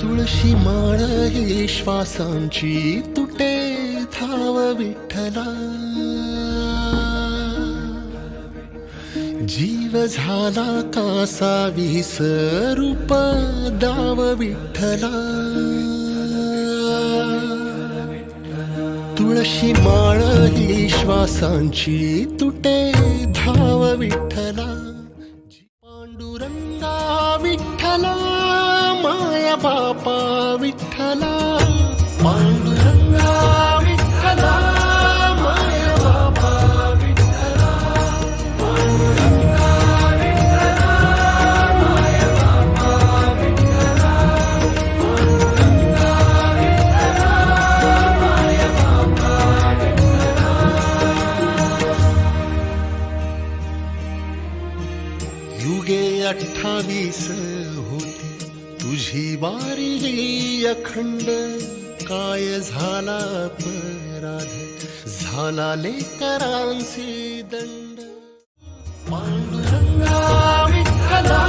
तुळशी माळ ही श्वासांची तुटे धाव विठ्ठला. जीव झाला कासावीस रूप दाव विठ्ठला. तुळशी माळ ही श्वासांची तुटे धाव विठ्ठला. पांडुरंगा विठ्ठला माया बापा विठ्ठला. पांडुरंगा विठ्ठला माया बापा विठ्ठला. पांडुरंगा विठ्ठला माया बापा विठ्ठला. पांडुरंगा विठ्ठला माया बापा विठ्ठला. युगे 28 होती तुझी वारी ही अखंड. काय झाला अपराध झाला लेकरांचे दंड. पांडुरंगा विठ्ठला